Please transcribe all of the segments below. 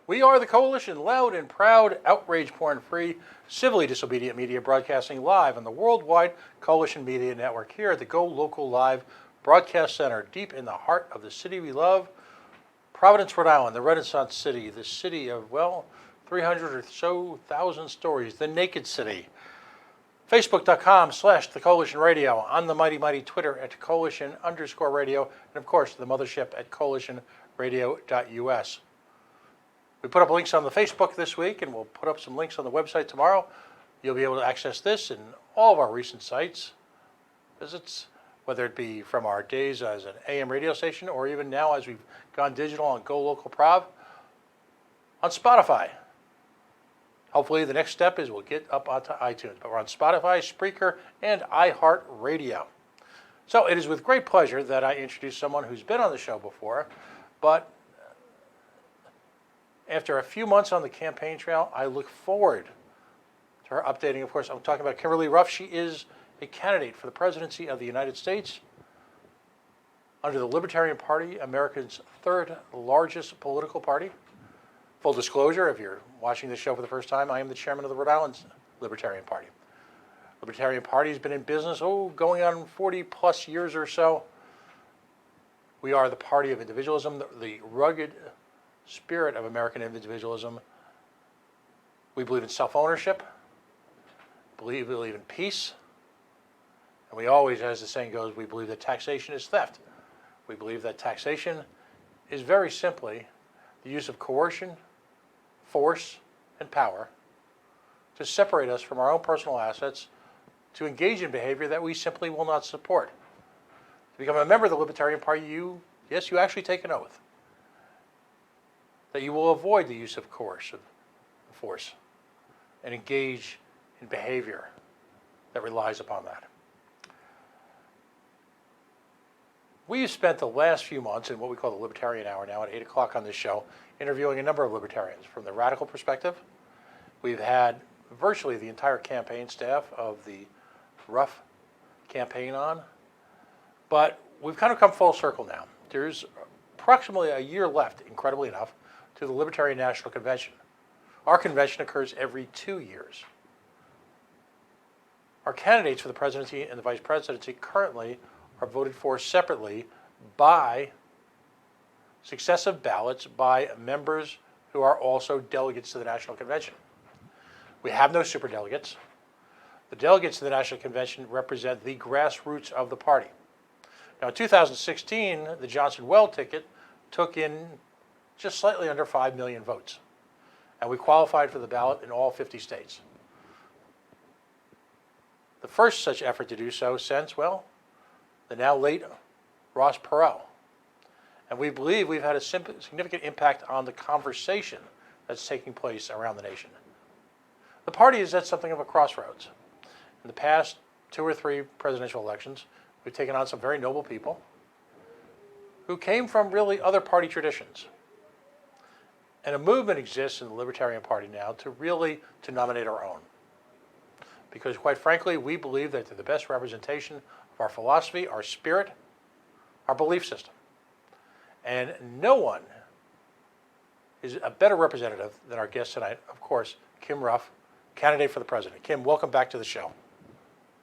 We are the Coalition, loud and proud, outrage porn-free, civilly disobedient media broadcasting live on the worldwide Coalition Media Network here at the GoLocalLive Broadcast Center, deep in the heart of the city we love, Providence, Rhode Island, the Renaissance City, the city of, 300 or so thousand stories, the Naked City. Facebook.com/The Coalition Radio, on the mighty Twitter at Coalition_radio, and of course the mothership at coalitionradio.us. We put up links on the Facebook this week, and we'll put up some links on the website tomorrow. You'll be able to access this and all of our recent sites visits, whether it be from our days as an AM radio station or even now as we've gone digital on GoLocalProv, on Spotify. Hopefully the next step is we'll get up onto iTunes, but we're on Spotify, Spreaker, and iHeartRadio. So it is with great pleasure that I introduce someone who's been on the show before, but after a few months on the campaign trail, I look forward to her updating. Of course, I'm talking about Kimberly Ruff. She is a candidate for the presidency of the United States under the Libertarian Party, America's third largest political party. Full disclosure, if you're watching this show for the first time, I am the chairman of the Rhode Island Libertarian Party. Libertarian Party has been in business, going on 40 plus years or so. We are the party of individualism, the rugged spirit of American individualism. We believe in self-ownership, believe in peace, and we always, as the saying goes, we believe that taxation is theft. We believe that taxation is very simply the use of coercion, force, and power to separate us from our own personal assets, to engage in behavior that we simply will not support. To become a member of the Libertarian Party, you actually take an oath that you will avoid the use of coercion, force, and engage in behavior that relies upon that. We've spent the last few months in what we call the Libertarian Hour now at 8 o'clock on this show, interviewing a number of libertarians. From the radical perspective, we've had virtually the entire campaign staff of the Ruff campaign on, but we've kind of come full circle now. There's approximately a year left, incredibly enough, to the Libertarian National Convention. Our convention occurs every 2 years. Our candidates for the presidency and the vice presidency currently are voted for separately by successive ballots by members who are also delegates to the National Convention. We have no superdelegates. The delegates to the National Convention represent the grassroots of the party. Now, in 2016, the Johnson-Weld ticket took in just slightly under 5 million votes, and we qualified for the ballot in all 50 states. The first such effort to do so since, the now late Ross Perot. And we believe we've had a significant impact on the conversation that's taking place around the nation. The party is at something of a crossroads. In the past 2 or 3 presidential elections, we've taken on some very noble people who came from really other party traditions. And a movement exists in the Libertarian Party now to nominate our own. Because quite frankly, we believe that they're the best representation of our philosophy, our spirit, our belief system. And no one is a better representative than our guest tonight, of course, Kim Ruff, candidate for the president. Kim, welcome back to the show.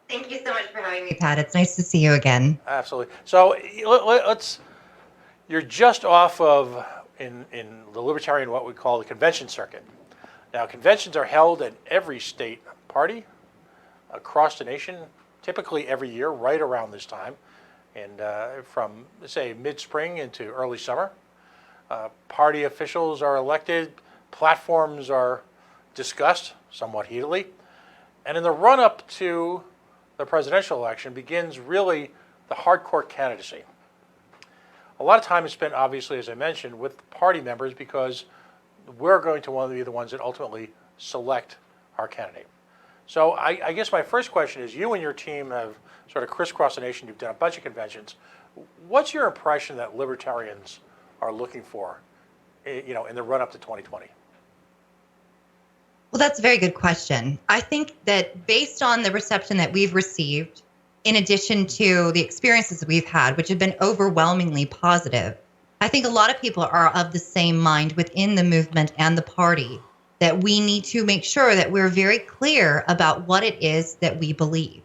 Thank you so much for having me, Pat. It's nice to see you again. Absolutely. So you're just off of, in the Libertarian, what we call the convention circuit. Now, conventions are held at every state party across the nation, typically every year, right around this time, and from, say, mid-spring into early summer. Party officials are elected, platforms are discussed somewhat heatedly, and in the run-up to the presidential election begins really the hardcore candidacy. A lot of time is spent, obviously, as I mentioned, with party members because we're going to want to be the ones that ultimately select our candidate. So I guess my first question is, you and your team have sort of crisscrossed the nation. You've done a bunch of conventions. What's your impression that libertarians are looking for, in the run-up to 2020? Well, that's a very good question. I think that based on the reception that we've received, in addition to the experiences that we've had, which have been overwhelmingly positive, I think a lot of people are of the same mind within the movement and the party, that we need to make sure that we're very clear about what it is that we believe.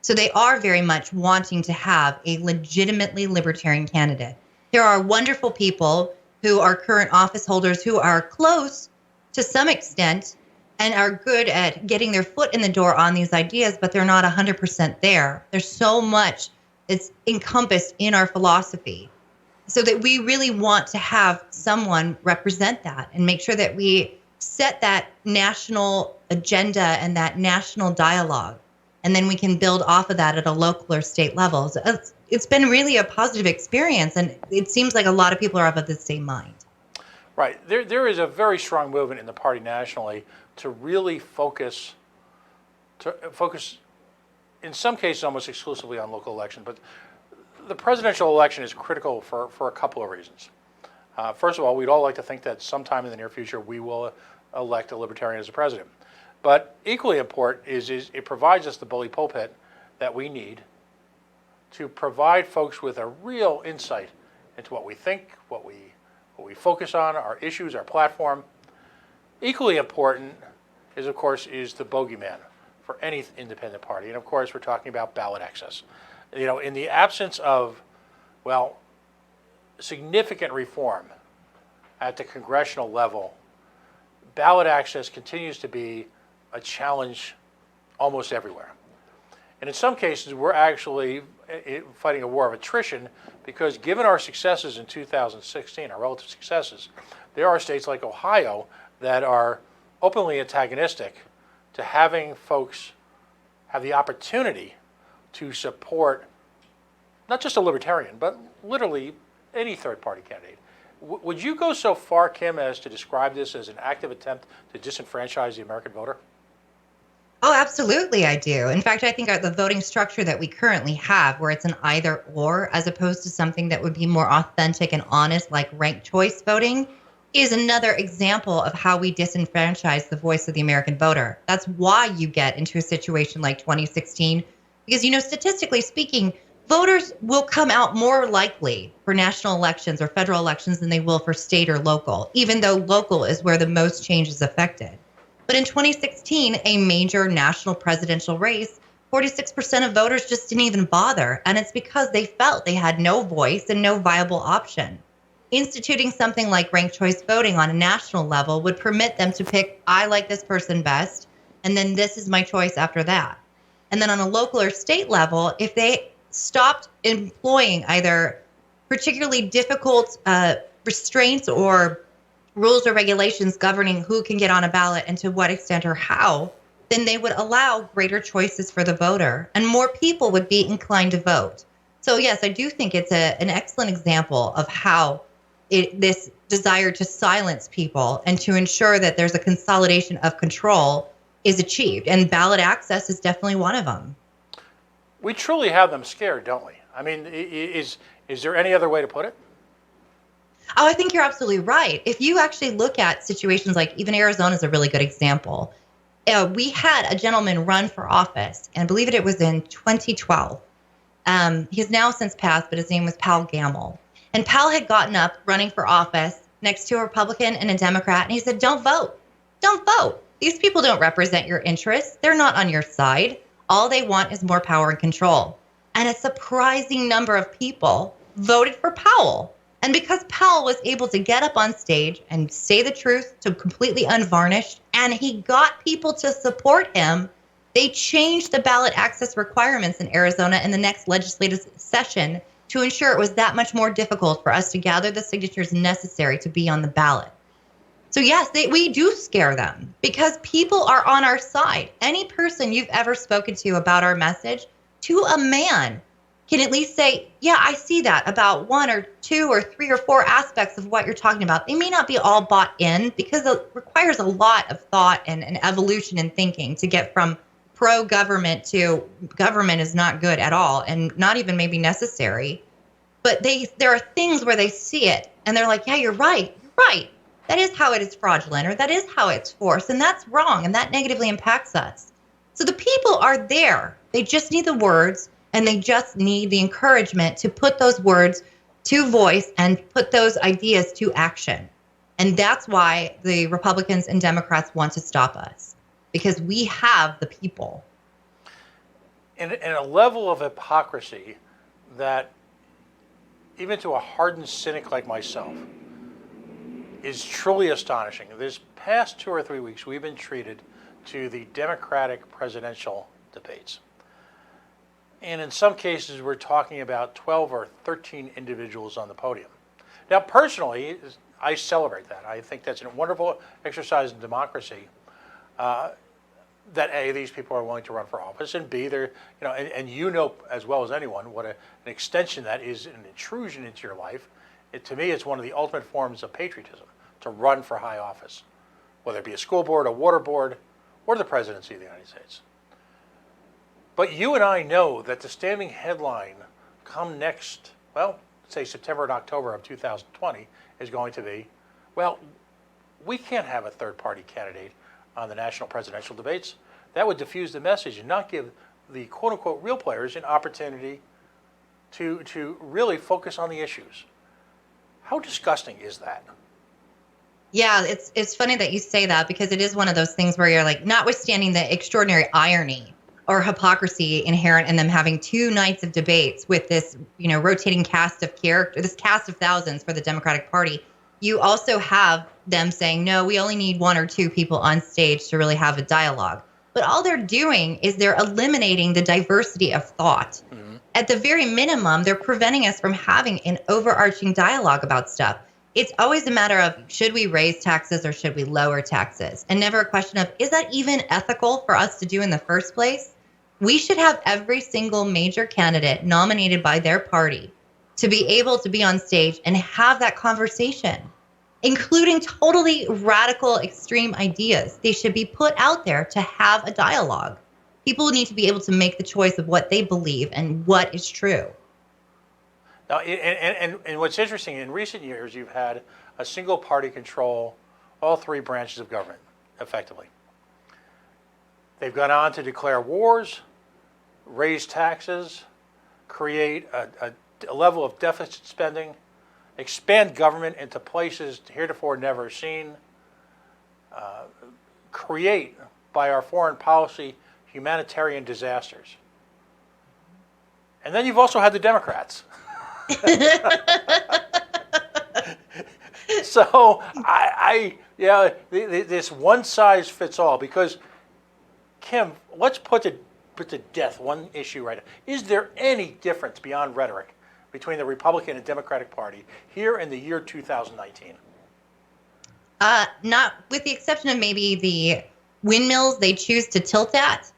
So they are very much wanting to have a legitimately libertarian candidate. There are wonderful people who are current office holders who are close to some extent and are good at getting their foot in the door on these ideas, but they're not 100% there. There's so much that's encompassed in our philosophy, so that we really want to have someone represent that and make sure that we set that national agenda and that national dialogue. And then we can build off of that at a local or state level. So it's been really a positive experience. And it seems like a lot of people are of the same mind. Right. There is a very strong movement in the party nationally to really focus in some cases almost exclusively on local elections. But the presidential election is critical for a couple of reasons. First of all, we'd all like to think that sometime in the near future we will elect a libertarian as a president. But equally important is it provides us the bully pulpit that we need to provide folks with a real insight into what we think, what we focus on, our issues, our platform. Equally important is, of course, the bogeyman for any independent party. And of course, we're talking about ballot access. You know, in the absence of, well, significant reform at the congressional level, ballot access continues to be a challenge almost everywhere. And in some cases, we're actually fighting a war of attrition because given our successes in 2016, our relative successes, there are states like Ohio that are openly antagonistic to having folks have the opportunity to support not just a libertarian, but literally any third-party candidate. Would you go so far, Kim, as to describe this as an active attempt to disenfranchise the American voter? Oh, absolutely, I do. In fact, I think the voting structure that we currently have, where it's an either or, as opposed to something that would be more authentic and honest, like ranked choice voting, is another example of how we disenfranchise the voice of the American voter. That's why you get into a situation like 2016, because, you know, statistically speaking, voters will come out more likely for national elections or federal elections than they will for state or local, even though local is where the most change is affected. But in 2016, a major national presidential race, 46% of voters just didn't even bother. And it's because they felt they had no voice and no viable option. Instituting something like ranked choice voting on a national level would permit them to pick, I like this person best, and then this is my choice after that. And then on a local or state level, if they stopped employing either particularly difficult restraints or rules or regulations governing who can get on a ballot and to what extent or how, then they would allow greater choices for the voter and more people would be inclined to vote. So yes, I do think it's an excellent example of how this desire to silence people and to ensure that there's a consolidation of control is achieved. And ballot access is definitely one of them. We truly have them scared, don't we? I mean, is there any other way to put it? Oh, I think you're absolutely right. If you actually look at situations like even Arizona is a really good example. We had a gentleman run for office, and I believe it was in 2012. He has now since passed, but his name was Powell Gamble. And Powell had gotten up running for office next to a Republican and a Democrat, and he said, don't vote. Don't vote. These people don't represent your interests. They're not on your side. All they want is more power and control. And a surprising number of people voted for Powell. And because Powell was able to get up on stage and say the truth to completely unvarnished, and he got people to support him, they changed the ballot access requirements in Arizona in the next legislative session to ensure it was that much more difficult for us to gather the signatures necessary to be on the ballot. So yes, we do scare them because people are on our side. Any person you've ever spoken to about our message, to a man, can at least say, yeah, I see that about one or two or three or four aspects of what you're talking about. They may not be all bought in because it requires a lot of thought and evolution in thinking to get from pro-government to government is not good at all and not even maybe necessary. But there are things where they see it and they're like, yeah, you're right. You're right. That is how it is fraudulent, or that is how it's forced, and that's wrong, and that negatively impacts us. So the people are there. They just need the words, and they just need the encouragement to put those words to voice and put those ideas to action. And that's why the Republicans and Democrats want to stop us, because we have the people. In a level of hypocrisy that, even to a hardened cynic like myself, is truly astonishing. This past 2 or 3 weeks, we've been treated to the Democratic presidential debates. And in some cases, we're talking about 12 or 13 individuals on the podium. Now, personally, I celebrate that. I think that's a wonderful exercise in democracy. That A, these people are willing to run for office, and B, they're, and you know as well as anyone what an extension that is, an intrusion into your life. To me, it's one of the ultimate forms of patriotism to run for high office, whether it be a school board, a water board, or the presidency of the United States. But you and I know that the standing headline come next, well, say September and October of 2020 is going to be, well, we can't have a third-party candidate on the national presidential debates. That would diffuse the message and not give the quote-unquote real players an opportunity to really focus on the issues. How disgusting is that? Yeah, it's funny that you say that, because it is one of those things where you're like, notwithstanding the extraordinary irony or hypocrisy inherent in them having 2 nights of debates with this, rotating cast of characters, this cast of thousands for the Democratic Party, you also have them saying, no, we only need 1 or 2 people on stage to really have a dialogue. But all they're doing is they're eliminating the diversity of thought. Mm-hmm. At the very minimum, they're preventing us from having an overarching dialogue about stuff. It's always a matter of, should we raise taxes or should we lower taxes? And never a question of, is that even ethical for us to do in the first place? We should have every single major candidate nominated by their party to be able to be on stage and have that conversation, including totally radical, extreme ideas. They should be put out there to have a dialogue. People need to be able to make the choice of what they believe and what is true. Now, and what's interesting, in recent years, you've had a single party control all 3 branches of government, effectively. They've gone on to declare wars, raise taxes, create a level of deficit spending, expand government into places heretofore never seen, create, by our foreign policy, humanitarian disasters. And then you've also had the Democrats. So this one size fits all, because, Kim, let's put to death one issue right now. Is there any difference beyond rhetoric between the Republican and Democratic Party here in the year 2019? Not with the exception of maybe the windmills they choose to tilt at.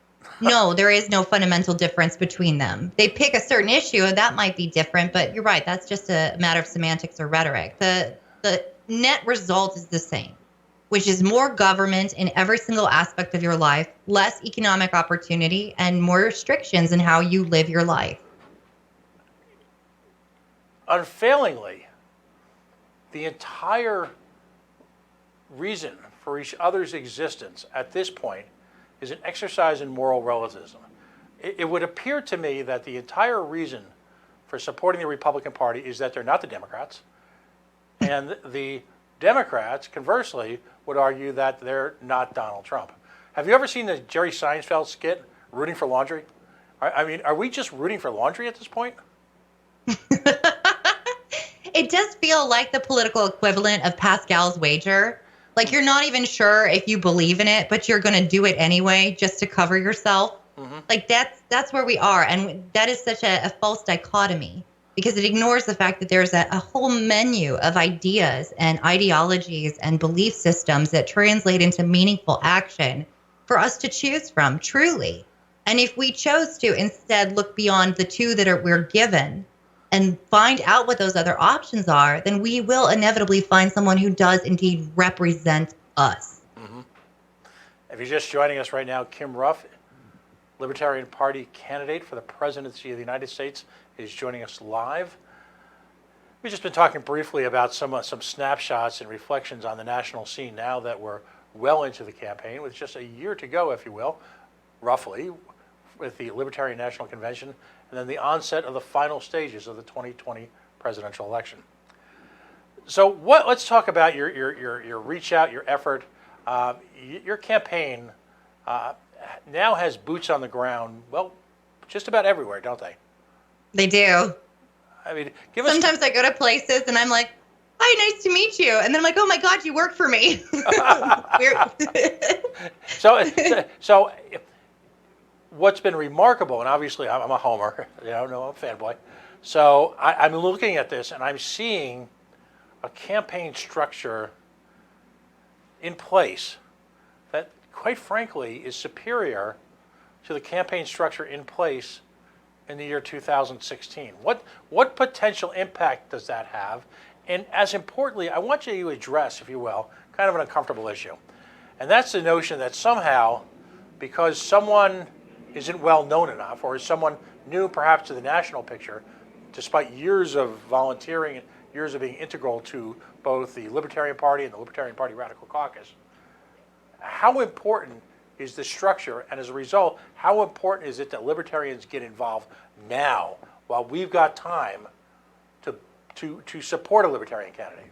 No, there is no fundamental difference between them. They pick a certain issue, and that might be different, but you're right. That's just a matter of semantics or rhetoric. The net result is the same, which is more government in every single aspect of your life, less economic opportunity, and more restrictions in how you live your life. Unfailingly, the entire reason for each other's existence at this point is an exercise in moral relativism. It would appear to me that the entire reason for supporting the Republican Party is that they're not the Democrats, and the Democrats, conversely, would argue that they're not Donald Trump. Have you ever seen the Jerry Seinfeld skit, Rooting for Laundry? I mean, are we just rooting for laundry at this point? It does feel like the political equivalent of Pascal's wager. Like, you're not even sure if you believe in it, but you're going to do it anyway just to cover yourself. Mm-hmm. Like, that's where we are. And that is such a false dichotomy, because it ignores the fact that there's a whole menu of ideas and ideologies and belief systems that translate into meaningful action for us to choose from, truly. And if we chose to instead look beyond the 2 that we're given and find out what those other options are, then we will inevitably find someone who does indeed represent us. Mm-hmm. If you're just joining us right now, Kim Ruff, Libertarian Party candidate for the presidency of the United States, is joining us live. We've just been talking briefly about some snapshots and reflections on the national scene now that we're well into the campaign, with just a year to go, if you will, roughly, with the Libertarian National Convention, and then the onset of the final stages of the 2020 presidential election. So let's talk about your reach out, your effort. Your campaign now has boots on the ground, well, just about everywhere, don't they? They do. I mean, Sometimes I go to places and I'm like, hi, nice to meet you. And then I'm like, oh my God, you work for me. so what's been remarkable, and obviously I'm a homer, I'm a fanboy. So I'm looking at this and I'm seeing a campaign structure in place that, quite frankly, is superior to the campaign structure in place in the year 2016. What potential impact does that have? And as importantly, I want you to address, if you will, kind of an uncomfortable issue. And that's the notion that somehow, because someone isn't well known enough, or is someone new perhaps to the national picture, despite years of volunteering and years of being integral to both the Libertarian Party and the Libertarian Party Radical Caucus, how important is the structure, and as a result, how important is it that Libertarians get involved now while we've got time to support a Libertarian candidate?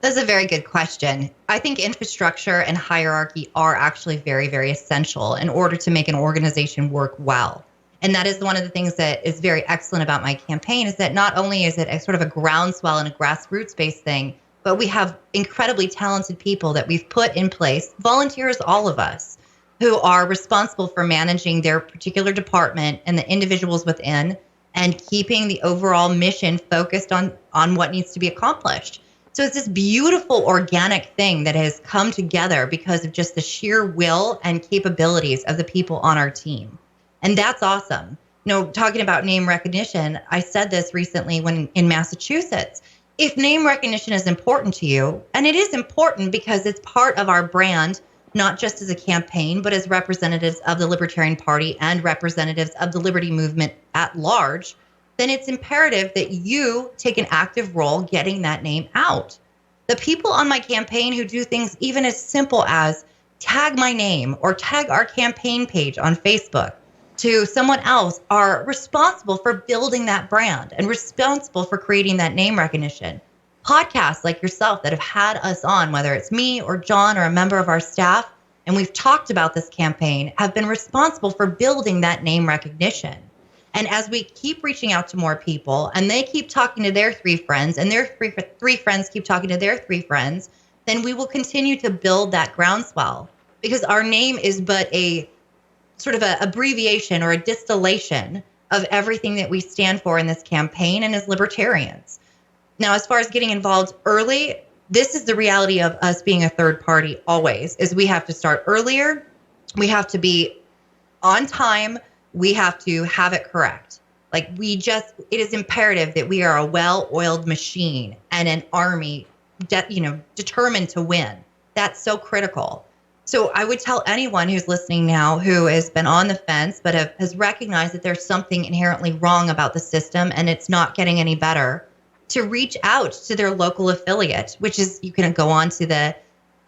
That's a very good question. I think infrastructure and hierarchy are actually very, very essential in order to make an organization work well. And that is one of the things that is very excellent about my campaign, is that not only is it a sort of a groundswell and a grassroots-based thing, but we have incredibly talented people that we've put in place, volunteers, all of us, who are responsible for managing their particular department and the individuals within, and keeping the overall mission focused on what needs to be accomplished. So it's this beautiful organic thing that has come together because of just the sheer will and capabilities of the people on our team. And that's awesome. Talking about name recognition, I said this recently when in Massachusetts. If name recognition is important to you, and it is important because it's part of our brand, not just as a campaign, but as representatives of the Libertarian Party and representatives of the liberty movement at large, then it's imperative that you take an active role getting that name out. The people on my campaign who do things even as simple as tag my name or tag our campaign page on Facebook to someone else are responsible for building that brand and responsible for creating that name recognition. Podcasts like yourself that have had us on, whether it's me or John or a member of our staff, and we've talked about this campaign, have been responsible for building that name recognition. And as we keep reaching out to more people and they keep talking to their 3 friends and their three friends keep talking to their 3 friends, then we will continue to build that groundswell, because our name is but a sort of an abbreviation or a distillation of everything that we stand for in this campaign and as libertarians. Now, as far as getting involved early, this is the reality of us being a third party always, is we have to start earlier. We have to be on time. We have to have it correct. It is imperative that we are a well-oiled machine and an army, determined to win. That's so critical. So I would tell anyone who's listening now who has been on the fence but has recognized that there's something inherently wrong about the system and it's not getting any better, to reach out to their local affiliate, which is, you can go on to the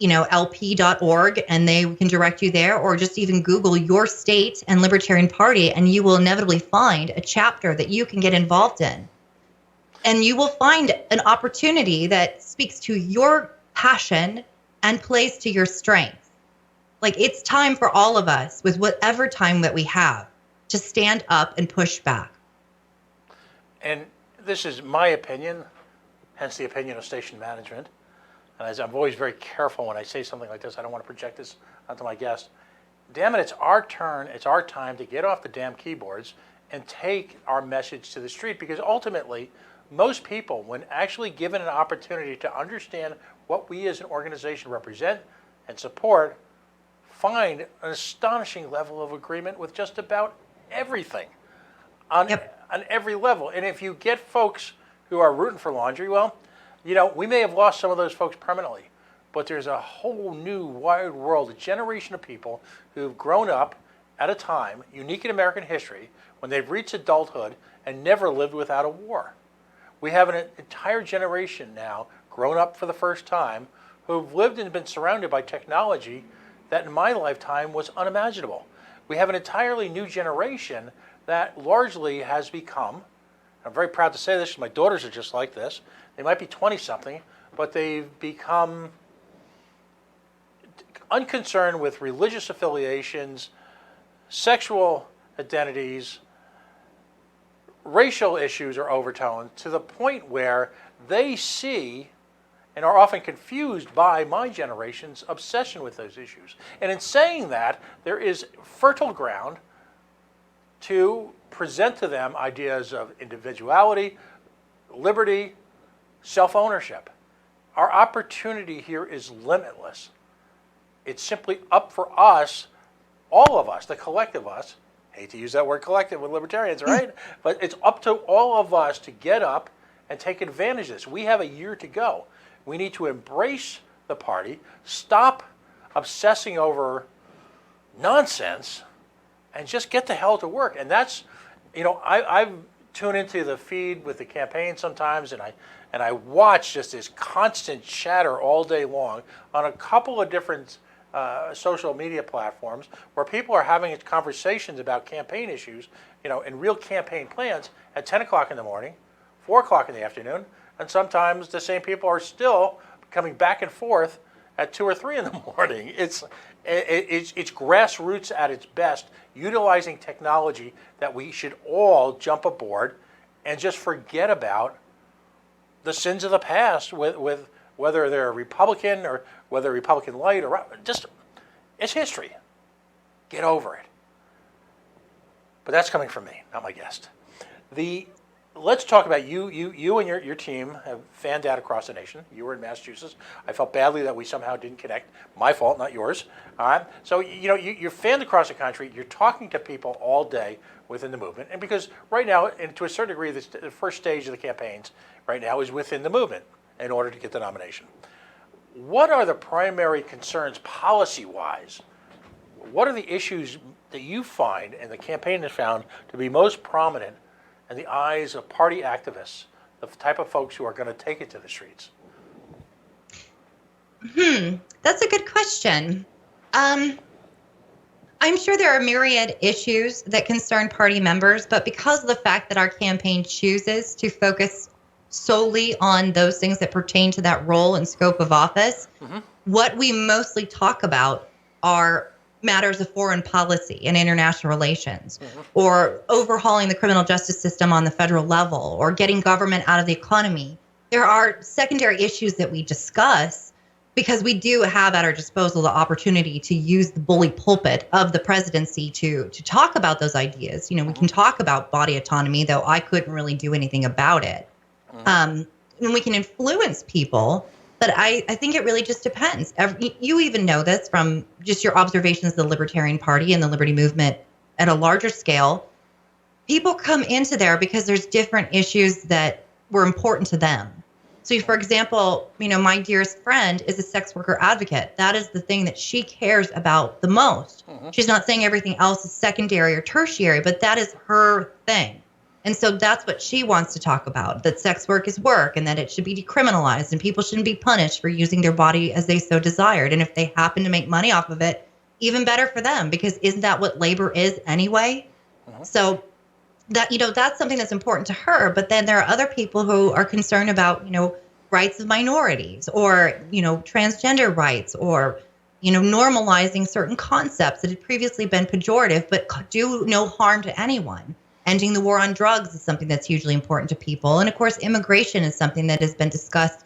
lp.org and they can direct you there, or just even Google your state and Libertarian Party and you will inevitably find a chapter that you can get involved in. And you will find an opportunity that speaks to your passion and plays to your strengths. It's time for all of us, with whatever time that we have, to stand up and push back. And this is my opinion, hence the opinion of station management. And as I'm always very careful when I say something like this, I don't want to project this onto my guest. Damn it, it's our turn, it's our time to get off the damn keyboards and take our message to the street, because ultimately, most people, when actually given an opportunity to understand what we as an organization represent and support, find an astonishing level of agreement with just about everything on every level. And if you get folks who are rooting for laundry, well, we may have lost some of those folks permanently, but there's a whole new wide world, a generation of people who've grown up at a time unique in American history when they've reached adulthood and never lived without a war. We have an entire generation now grown up for the first time who've lived and been surrounded by technology that in my lifetime was unimaginable. We have an entirely new generation that largely has become I'm very proud to say this. My daughters are just like this. They might be 20-something, but they've become unconcerned with religious affiliations, sexual identities, racial issues or overtones, to the point where they see and are often confused by my generation's obsession with those issues. And in saying that, there is fertile ground to present to them ideas of individuality, liberty, self-ownership. Our opportunity here is limitless. It's simply up for us, all of us, the collective us, hate to use that word collective with libertarians, right? But it's up to all of us to get up and take advantage of this. We have a year to go. We need to embrace the party, stop obsessing over nonsense, and just get the hell to work. And that's, I've tuned into the feed with the campaign sometimes, and I watch just this constant chatter all day long on a couple of different social media platforms where people are having conversations about campaign issues, and real campaign plans at 10 o'clock in the morning, 4 o'clock in the afternoon, and sometimes the same people are still coming back and forth at 2 or 3 in the morning. It's grassroots at its best, utilizing technology that we should all jump aboard and just forget about the sins of the past with whether they're Republican or whether Republican light or just, it's history. Get over it. But that's coming from me, not my guest. Let's talk about you and your team have fanned out across the nation. You were in Massachusetts. I felt badly that we somehow didn't connect. My fault, not yours. All right. So you're fanned across the country. You're talking to people all day within the movement, and because right now, and to a certain degree, the first stage of the campaigns right now is within the movement in order to get the nomination. What are the primary concerns policy-wise? What are the issues that you find and the campaign has found to be most prominent in the eyes of party activists, the type of folks who are going to take it to the streets? That's a good question. I'm sure there are myriad issues that concern party members, but because of the fact that our campaign chooses to focus solely on those things that pertain to that role and scope of office, what we mostly talk about are matters of foreign policy and international relations, or overhauling the criminal justice system on the federal level, or getting government out of the economy. There are secondary issues that we discuss because we do have at our disposal the opportunity to use the bully pulpit of the presidency to talk about those ideas. We can talk about body autonomy, though I couldn't really do anything about it. And we can influence people. But I think it really just depends. You even know this from just your observations of the Libertarian Party and the Liberty Movement at a larger scale. People come into there because there's different issues that were important to them. So, for example, my dearest friend is a sex worker advocate. That is the thing that she cares about the most. She's not saying everything else is secondary or tertiary, but that is her thing. And so that's what she wants to talk about, that sex work is work and that it should be decriminalized and people shouldn't be punished for using their body as they so desired. And if they happen to make money off of it, even better for them, because isn't that what labor is anyway? So that, that's something that's important to her. But then there are other people who are concerned about, rights of minorities or, transgender rights or, normalizing certain concepts that had previously been pejorative but do no harm to anyone. Ending the war on drugs is something that's hugely important to people. And of course, immigration is something that has been discussed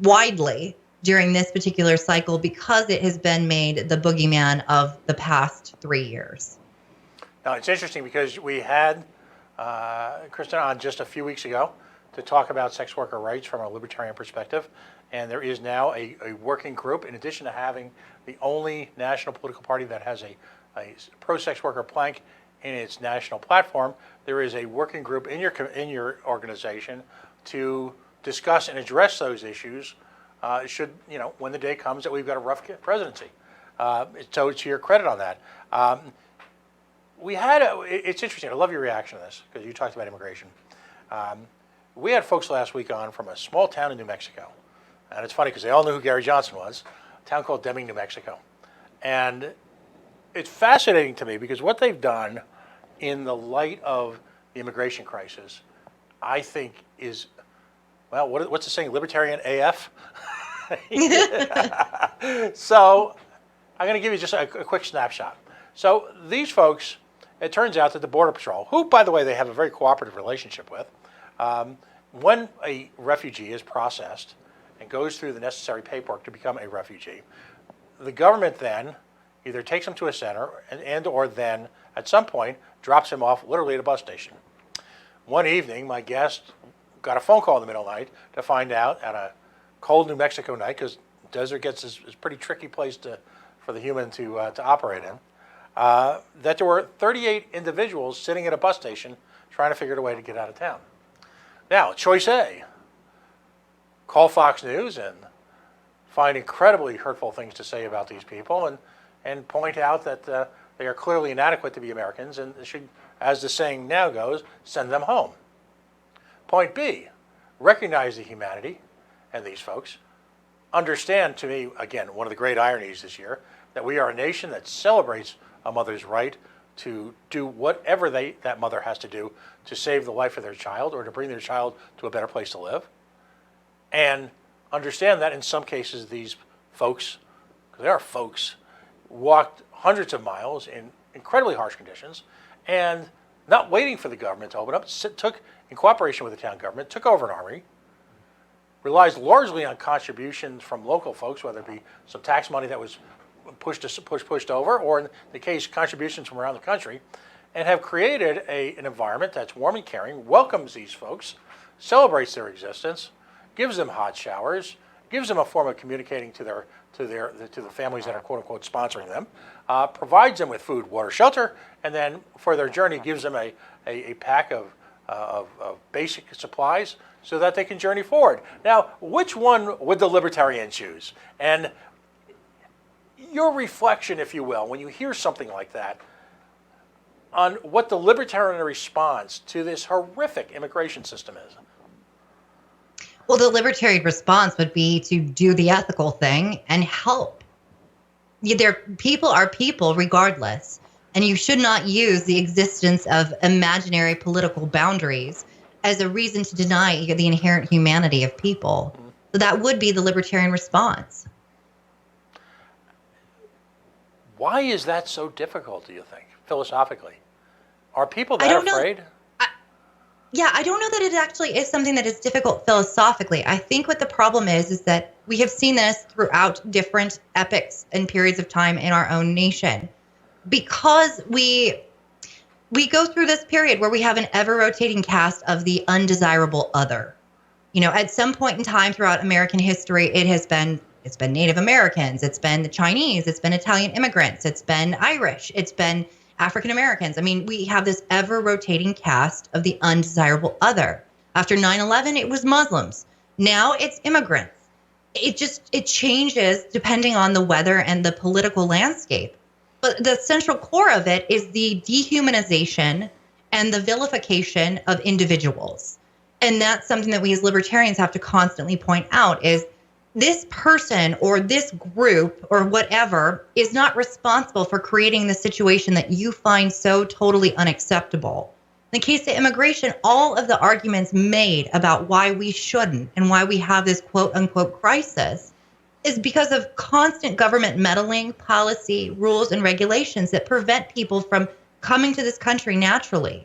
widely during this particular cycle because it has been made the boogeyman of the past 3 years. Now, it's interesting because we had Kristen on just a few weeks ago to talk about sex worker rights from a libertarian perspective. And there is now a working group, in addition to having the only national political party that has a pro-sex worker plank in its national platform, there is a working group in your organization to discuss and address those issues. Should when the day comes that we've got a rough presidency, so to your credit on that. It's interesting. I love your reaction to this because you talked about immigration. We had folks last week on from a small town in New Mexico, and it's funny because they all knew who Gary Johnson was. A town called Deming, New Mexico, and it's fascinating to me because what they've done in the light of the immigration crisis I think is, well, what's the saying? Libertarian AF. So I'm going to give you just a quick snapshot. So these folks, it turns out that the Border Patrol, who, by the way, they have a very cooperative relationship with, when a refugee is processed and goes through the necessary paperwork to become a refugee, the government then either takes them to a center and or then, at some point, drops him off literally at a bus station. One evening, my guest got a phone call in the middle of the night to find out at a cold New Mexico night, because desert gets is a pretty tricky place for the human to operate in, that there were 38 individuals sitting at a bus station trying to figure out a way to get out of town. Now, choice A, call Fox News and find incredibly hurtful things to say about these people and point out that they are clearly inadequate to be Americans and should, as the saying now goes, send them home. Point B, recognize the humanity and these folks. Understand, to me, again, one of the great ironies this year, that we are a nation that celebrates a mother's right to do whatever that mother has to do to save the life of their child or to bring their child to a better place to live. And understand that in some cases these folks, because they are folks, walked hundreds of miles in incredibly harsh conditions and not waiting for the government to open up, took, in cooperation with the town government, took over an army, relies largely on contributions from local folks, whether it be some tax money that was pushed over, or in the case, contributions from around the country, and have created an environment that's warm and caring, welcomes these folks, celebrates their existence, gives them hot showers, gives them a form of communicating to the families that are quote unquote sponsoring them, provides them with food, water, shelter, and then for their journey gives them a pack of basic supplies so that they can journey forward. Now, which one would the Libertarian choose? And your reflection, if you will, when you hear something like that, on what the Libertarian response to this horrific immigration system is. Well, the Libertarian response would be to do the ethical thing and help. People are people regardless, and you should not use the existence of imaginary political boundaries as a reason to deny the inherent humanity of people. So that would be the Libertarian response. Why is that so difficult, do you think, philosophically? Are people that afraid? I don't know that it actually is something that is difficult philosophically. I think what the problem is that we have seen this throughout different epochs and periods of time in our own nation. Because we go through this period where we have an ever-rotating cast of the undesirable other. You know, at some point in time throughout American history, it's been Native Americans, it's been the Chinese, it's been Italian immigrants, it's been Irish, it's been African Americans. I mean, we have this ever-rotating cast of the undesirable other. After 9/11, it was Muslims. Now it's immigrants. It changes depending on the weather and the political landscape. But the central core of it is the dehumanization and the vilification of individuals. And that's something that we as libertarians have to constantly point out is this person or this group or whatever is not responsible for creating the situation that you find so totally unacceptable. In the case of immigration, all of the arguments made about why we shouldn't and why we have this quote unquote crisis is because of constant government meddling, policy, rules, and regulations that prevent people from coming to this country naturally.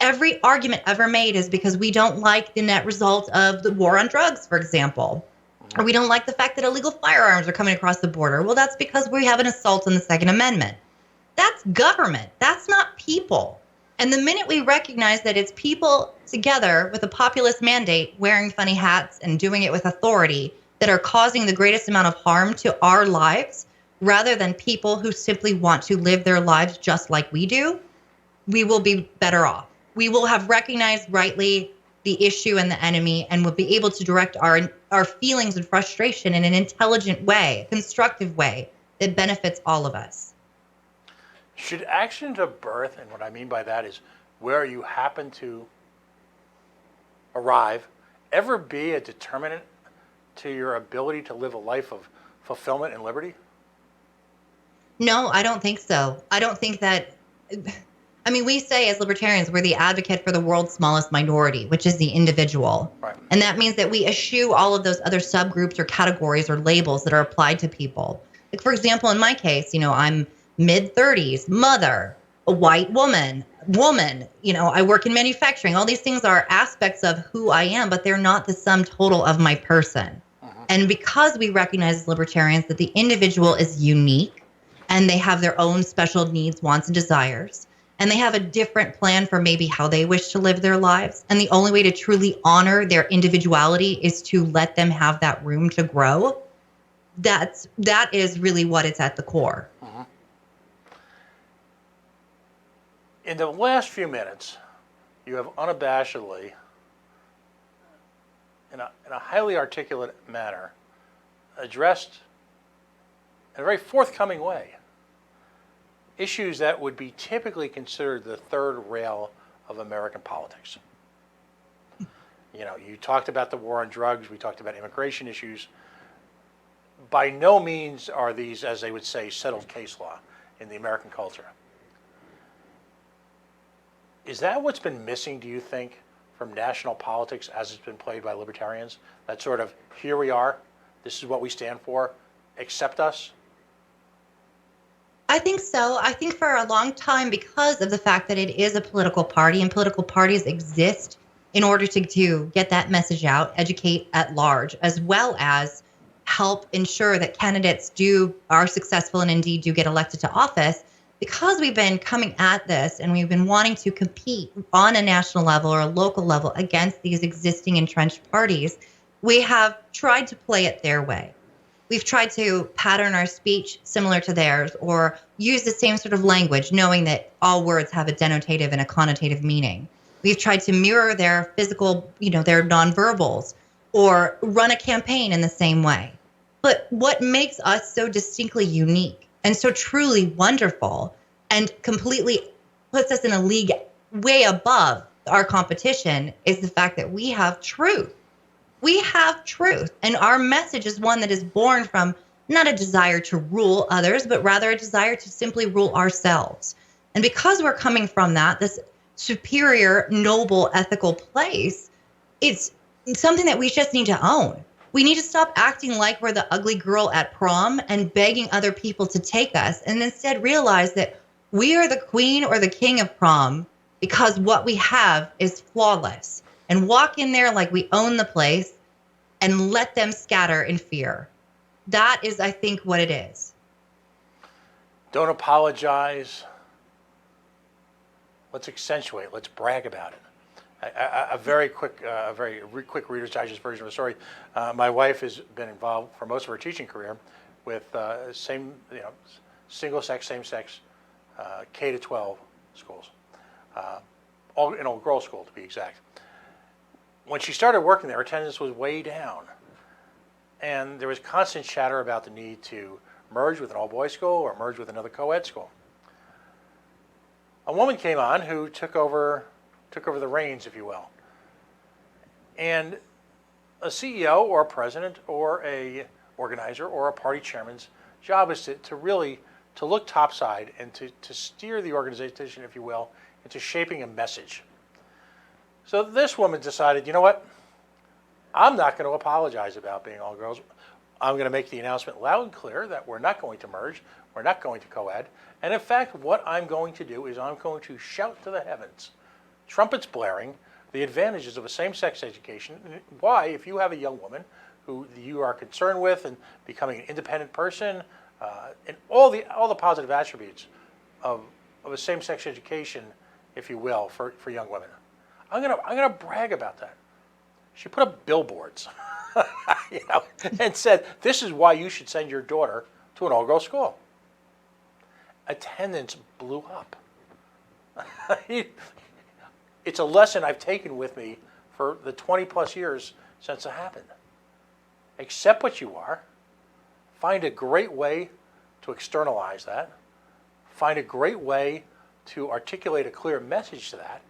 Every argument ever made is because we don't like the net result of the war on drugs, for example. Or we don't like the fact that illegal firearms are coming across the border. Well, that's because we have an assault on the Second Amendment. That's government. That's not people. And the minute we recognize that it's people together with a populist mandate, wearing funny hats and doing it with authority that are causing the greatest amount of harm to our lives, rather than people who simply want to live their lives just like we do, we will be better off. We will have recognized rightly the issue and the enemy, and will be able to direct our feelings and frustration in an intelligent way, a constructive way that benefits all of us. Should action to birth, and what I mean by that is where you happen to arrive, ever be a determinant to your ability to live a life of fulfillment and liberty? No, I don't think so. I don't think that I mean, we say as libertarians, we're the advocate for the world's smallest minority, which is the individual. Right. And that means that we eschew all of those other subgroups or categories or labels that are applied to people. Like, for example, in my case, I'm mid 30s, mother, a white woman, I work in manufacturing. All these things are aspects of who I am, but they're not the sum total of my person. And because we recognize as libertarians that the individual is unique and they have their own special needs, wants, and desires, and they have a different plan for maybe how they wish to live their lives. And the only way to truly honor their individuality is to let them have that room to grow. That is really what it's at the core. In the last few minutes, you have unabashedly, in a highly articulate manner, addressed in a very forthcoming way issues that would be typically considered the third rail of American politics. You talked about the war on drugs, we talked about immigration issues. By no means are these, as they would say, settled case law in the American culture. Is that what's been missing, do you think, from national politics as it's been played by libertarians? That sort of, here we are, this is what we stand for, accept us? I think so. I think for a long time, because of the fact that it is a political party and political parties exist in order to get that message out, educate at large, as well as help ensure that candidates are successful and indeed do get elected to office. Because we've been coming at this and we've been wanting to compete on a national level or a local level against these existing entrenched parties, we have tried to play it their way. We've tried to pattern our speech similar to theirs or use the same sort of language, knowing that all words have a denotative and a connotative meaning. We've tried to mirror their physical, their nonverbals, or run a campaign in the same way. But what makes us so distinctly unique and so truly wonderful and completely puts us in a league way above our competition is the fact that we have truth. We have truth, and our message is one that is born from not a desire to rule others, but rather a desire to simply rule ourselves. And because we're coming from this superior, noble, ethical place, it's something that we just need to own. We need to stop acting like we're the ugly girl at prom and begging other people to take us, and instead realize that we are the queen or the king of prom because what we have is flawless. And walk in there like we own the place and let them scatter in fear. That is, I think, what it is. Don't apologize. Let's accentuate. Let's brag about it. A very quick Reader's Digest version of the story. My wife has been involved for most of her teaching career with single-sex, same-sex, K to 12 schools, all in all-girls school to be exact. When she started working there, attendance was way down, and there was constant chatter about the need to merge with an all-boys school or merge with another co-ed school. A woman came on who took over the reins, if you will. And a CEO or a president or a organizer or a party chairman's job is to really look topside and to steer the organization, if you will, into shaping a message. So this woman decided, you know what? I'm not going to apologize about being all girls. I'm going to make the announcement loud and clear that we're not going to merge, we're not going to co-ed. And in fact, what I'm going to do is I'm going to shout to the heavens, trumpets blaring, the advantages of a same-sex education. Why, if you have a young woman who you are concerned with and becoming an independent person, and all the positive attributes of a same-sex education, if you will, for young women. I'm gonna brag about that. She put up billboards, and said, "This is why you should send your daughter to an all-girls school." Attendance blew up. It's a lesson I've taken with me for the 20-plus years since it happened. Accept what you are. Find a great way to externalize that. Find a great way to articulate a clear message to that.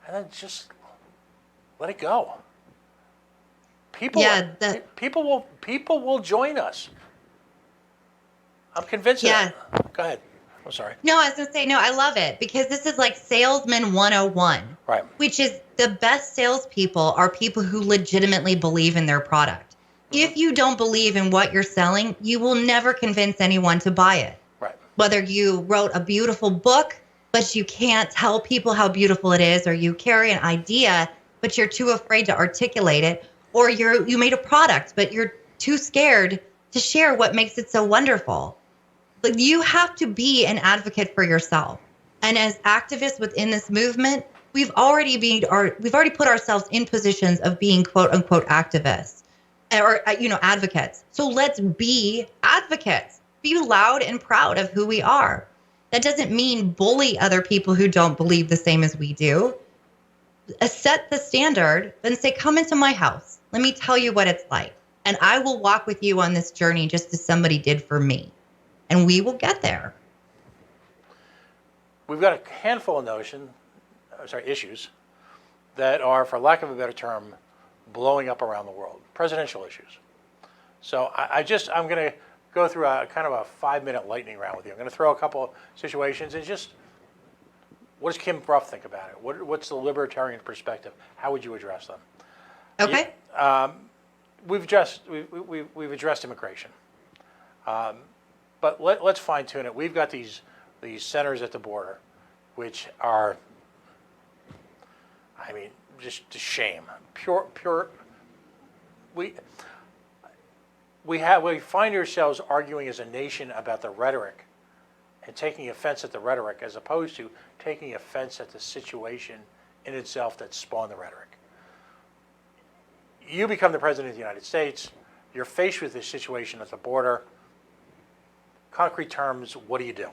And then just let it go. People will join us. I'm convinced of that. Go ahead. I'm sorry. No, I was going to say, no, I love it because this is like salesman 101, Right. which is the best salespeople are people who legitimately believe in their product. If you don't believe in what you're selling, you will never convince anyone to buy it. Right. Whether you wrote a beautiful book, but you can't tell people how beautiful it is, or you carry an idea, but you're too afraid to articulate it, or you made a product, but you're too scared to share what makes it so wonderful. Like you have to be an advocate for yourself. And as activists within this movement, we've already put ourselves in positions of being quote unquote activists or advocates. So let's be advocates. Be loud and proud of who we are. That doesn't mean bully other people who don't believe the same as we do. Set the standard and say, come into my house. Let me tell you what it's like. And I will walk with you on this journey just as somebody did for me. And we will get there. We've got a handful of issues that are, for lack of a better term, blowing up around the world. Presidential issues. So I'm going to go through a kind of a 5-minute lightning round with you. I'm going to throw a couple of situations and just, what does Kim Ruff think about it? What's the libertarian perspective? How would you address them? Okay. We've addressed immigration. But let's fine tune it. We've got these centers at the border, which are, I mean, just a shame. Pure. We find ourselves arguing as a nation about the rhetoric and taking offense at the rhetoric as opposed to taking offense at the situation in itself that spawned the rhetoric. You become the president of the United States. You're faced with this situation at the border. Concrete terms, what do you do?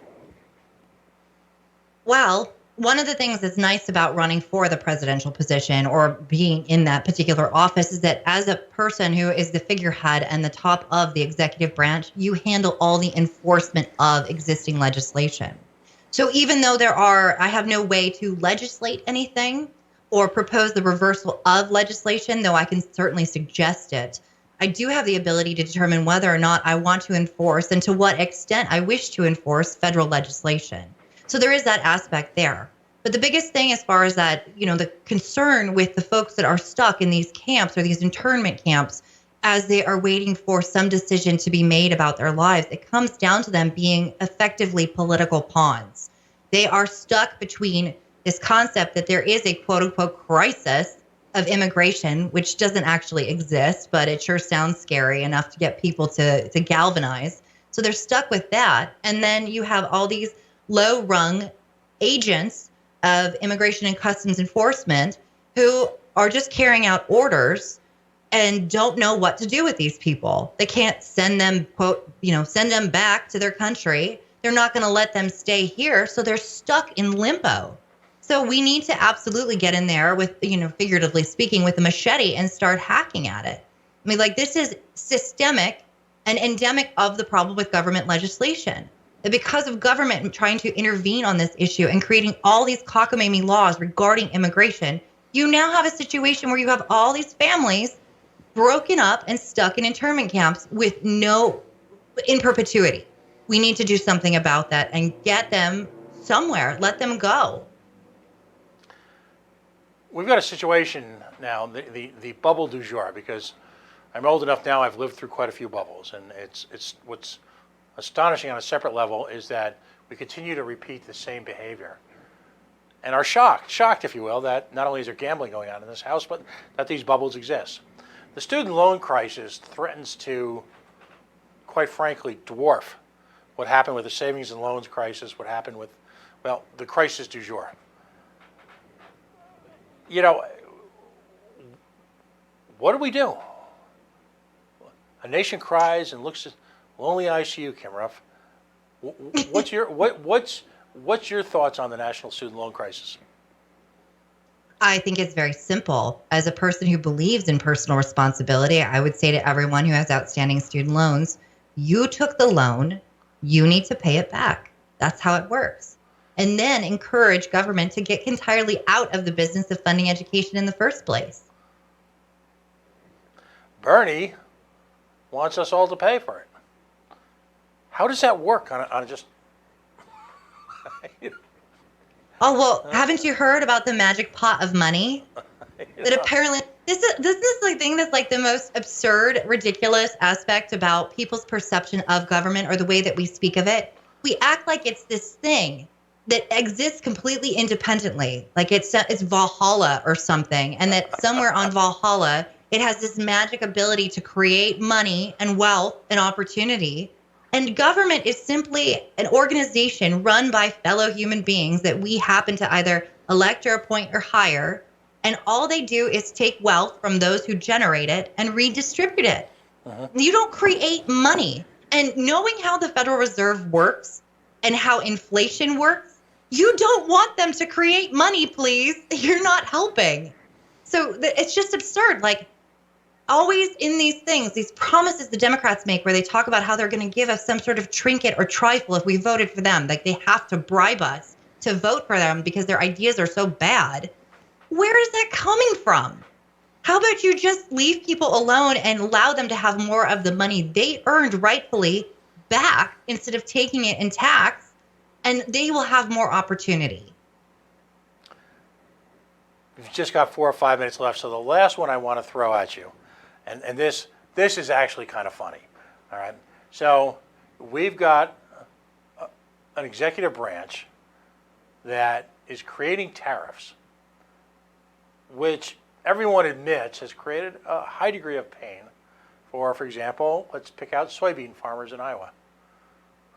Well, one of the things that's nice about running for the presidential position or being in that particular office is that as a person who is the figurehead and the top of the executive branch, you handle all the enforcement of existing legislation. So even though I have no way to legislate anything or propose the reversal of legislation, though I can certainly suggest it, I do have the ability to determine whether or not I want to enforce and to what extent I wish to enforce federal legislation. So there is that aspect there. But the biggest thing as far as that, the concern with the folks that are stuck in these camps or these internment camps as they are waiting for some decision to be made about their lives, it comes down to them being effectively political pawns. They are stuck between this concept that there is a quote unquote crisis of immigration, which doesn't actually exist, but it sure sounds scary enough to get people to galvanize. So they're stuck with that. And then you have all these low-rung agents of immigration and customs enforcement who are just carrying out orders and don't know what to do with these people. They can't send them, send them back to their country. They're not going to let them stay here. So they're stuck in limbo. So we need to absolutely get in there with, figuratively speaking, with a machete and start hacking at it. I mean, this is systemic and endemic of the problem with government legislation. That because of government trying to intervene on this issue and creating all these cockamamie laws regarding immigration, you now have a situation where you have all these families broken up and stuck in internment camps in perpetuity. We need to do something about that and get them somewhere, let them go. We've got a situation now, the bubble du jour, because I'm old enough now, I've lived through quite a few bubbles, and it's what's astonishing on a separate level is that we continue to repeat the same behavior and are shocked, if you will, that not only is there gambling going on in this house, but that these bubbles exist. The student loan crisis threatens to, quite frankly, dwarf what happened with the savings and loans crisis, what happened with, the crisis du jour. What do we do? A nation cries and looks at lonely eyes to you, Kim Ruff. What's your thoughts on the national student loan crisis? I think it's very simple. As a person who believes in personal responsibility, I would say to everyone who has outstanding student loans, you took the loan, you need to pay it back. That's how it works. And then encourage government to get entirely out of the business of funding education in the first place. Bernie wants us all to pay for it. How does that work on just... Oh, well, haven't you heard about the magic pot of money? That apparently this is the thing that's like the most absurd, ridiculous aspect about people's perception of government or the way that we speak of it. We act like it's this thing that exists completely independently, like it's Valhalla or something, and that somewhere on Valhalla it has this magic ability to create money and wealth and opportunity. And government is simply an organization run by fellow human beings that we happen to either elect or appoint or hire. And all they do is take wealth from those who generate it and redistribute it. You don't create money. And knowing how the Federal Reserve works and how inflation works, you don't want them to create money, please. You're not helping. So it's just absurd. Like, always in these things, these promises the Democrats make where they talk about how they're going to give us some sort of trinket or trifle if we voted for them. Like, they have to bribe us to vote for them because their ideas are so bad. Where is that coming from? How about you just leave people alone and allow them to have more of the money they earned rightfully back instead of taking it in tax, and they will have more opportunity. We've just got 4 or 5 minutes left, so the last one I want to throw at you, and this is actually kind of funny, all right? So we've got an executive branch that is creating tariffs, which everyone admits has created a high degree of pain for example, let's pick out soybean farmers in Iowa,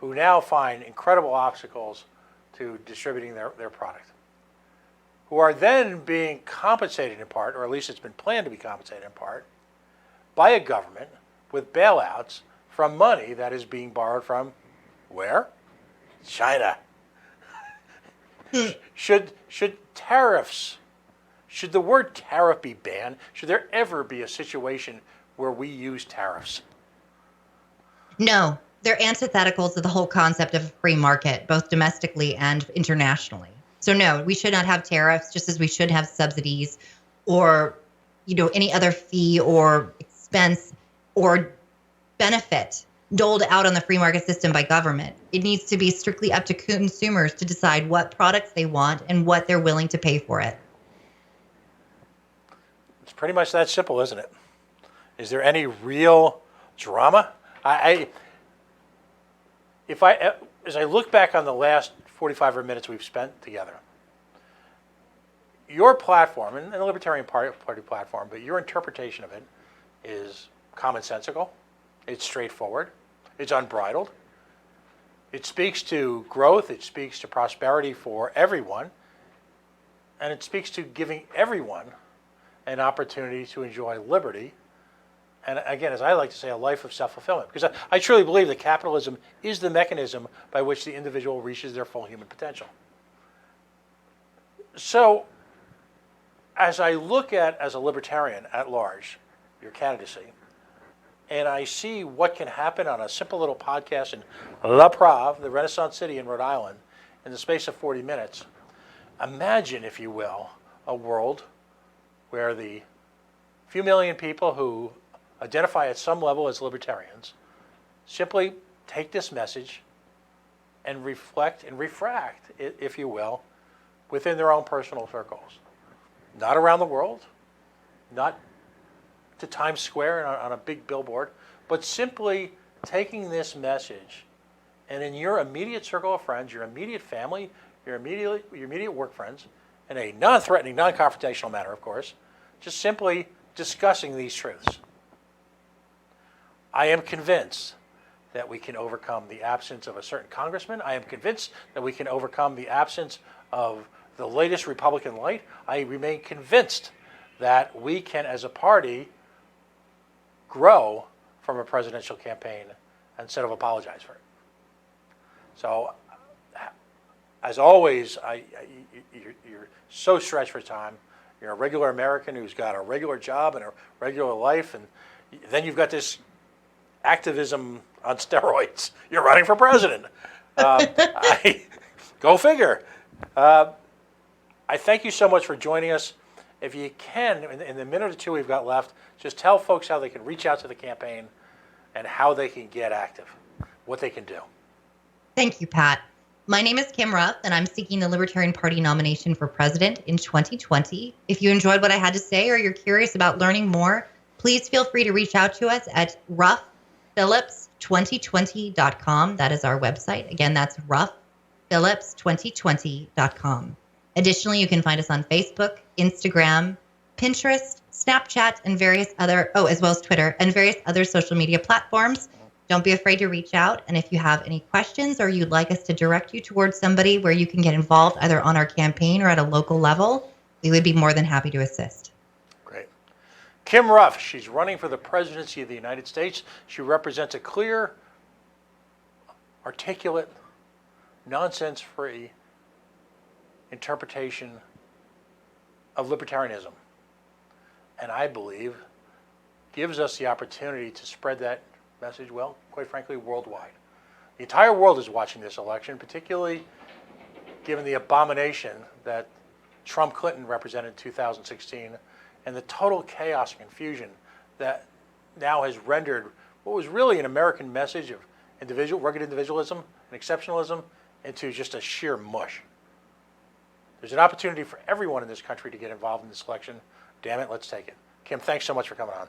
who now find incredible obstacles to distributing their product, who are then being compensated in part, or at least it's been planned to be compensated in part, by a government with bailouts from money that is being borrowed from where? China. Should tariffs, should the word tariff be banned? Should there ever be a situation where we use tariffs? No, they're antithetical to the whole concept of a free market, both domestically and internationally. So no, we should not have tariffs, just as we should have subsidies or, any other fee or expense or benefit doled out on the free market system by government. It needs to be strictly up to consumers to decide what products they want and what they're willing to pay for it. It's pretty much that simple, isn't it? Is there any real drama? As I look back on the last 45 minutes we've spent together, your platform, and the Libertarian Party platform, but your interpretation of it is commonsensical, it's straightforward, it's unbridled, it speaks to growth, it speaks to prosperity for everyone, and it speaks to giving everyone an opportunity to enjoy liberty. And again, as I like to say, a life of self-fulfillment. Because I truly believe that capitalism is the mechanism by which the individual reaches their full human potential. So, as I look at, as a libertarian at large, your candidacy, and I see what can happen on a simple little podcast in La Prave, the Renaissance city in Rhode Island, in the space of 40 minutes, imagine, if you will, a world where the few million people who identify at some level as libertarians simply take this message and reflect and refract, if you will, within their own personal circles. Not around the world, not to Times Square on a big billboard, but simply taking this message and in your immediate circle of friends, your immediate family, your immediate work friends, in a non-threatening, non-confrontational manner, of course, just simply discussing these truths. I am convinced that we can overcome the absence of a certain congressman. I am convinced that we can overcome the absence of the latest Republican light. I remain convinced that we can, as a party, grow from a presidential campaign instead of apologize for it. So, as always, you're so stretched for time. You're a regular American who's got a regular job and a regular life, and then you've got this activism on steroids. You're running for president. Go figure. I thank you so much for joining us. If you can, in the minute or two we've got left, just tell folks how they can reach out to the campaign and how they can get active, what they can do. Thank you, Pat. My name is Kim Ruff, and I'm seeking the Libertarian Party nomination for president in 2020. If you enjoyed what I had to say or you're curious about learning more, please feel free to reach out to us at ruffphillips2020.com. That is our website. Again, that's ruffphillips2020.com. Additionally, you can find us on Facebook, Instagram, Pinterest, Snapchat, and various other, as well as Twitter, and various other social media platforms. Don't be afraid to reach out. And if you have any questions or you'd like us to direct you towards somebody where you can get involved either on our campaign or at a local level, we would be more than happy to assist. Great. Kim Ruff, she's running for the presidency of the United States. She represents a clear, articulate, nonsense-free interpretation of libertarianism. And I believe gives us the opportunity to spread that message, well, quite frankly, worldwide. The entire world is watching this election, particularly given the abomination that Trump Clinton represented in 2016 and the total chaos and confusion that now has rendered what was really an American message of rugged individualism and exceptionalism into just a sheer mush. There's an opportunity for everyone in this country to get involved in this election. Damn it, let's take it. Kim, thanks so much for coming on.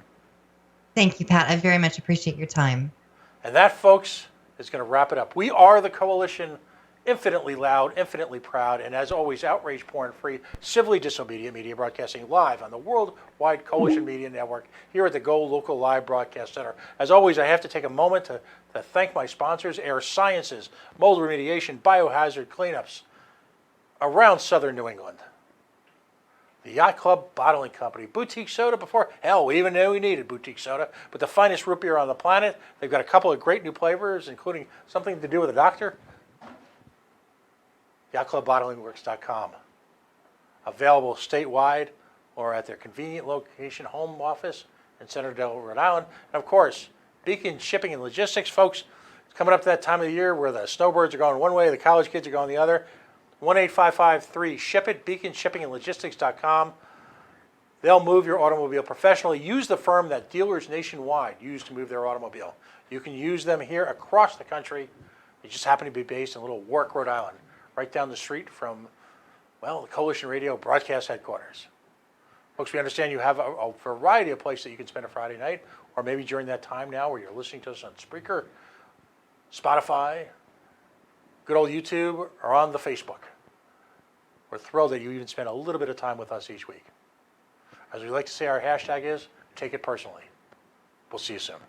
Thank you, Pat. I very much appreciate your time. And that, folks, is going to wrap it up. We are the coalition, infinitely loud, infinitely proud, and as always, outrage, porn-free, civilly disobedient media broadcasting live on the worldwide Coalition Media Network here at the GoLocalLive Broadcast Center. As always, I have to take a moment to thank my sponsors, Air Sciences, Mold Remediation, Biohazard Cleanups around southern New England. The Yacht Club Bottling Company, boutique soda before, hell, we even knew we needed boutique soda, but the finest root beer on the planet. They've got a couple of great new flavors, including something to do with a doctor. YachtClubBottlingWorks.com. Available statewide or at their convenient location home office in Centerdale, Rhode Island. And of course, Beacon Shipping and Logistics, folks. It's coming up to that time of the year where the snowbirds are going one way, the college kids are going the other. 1-855-3-SHIP-IT, beaconshippingandlogistics.com. They'll move your automobile professionally. Use the firm that dealers nationwide use to move their automobile. You can use them here across the country. They just happen to be based in Little Warwick, Rhode Island, right down the street from, well, the Coalition Radio broadcast headquarters. Folks, we understand you have a variety of places that you can spend a Friday night, or maybe during that time now where you're listening to us on Spreaker, Spotify, good old YouTube, or on the Facebook. We're thrilled that you even spend a little bit of time with us each week. As we like to say, our hashtag is, take it personally. We'll see you soon.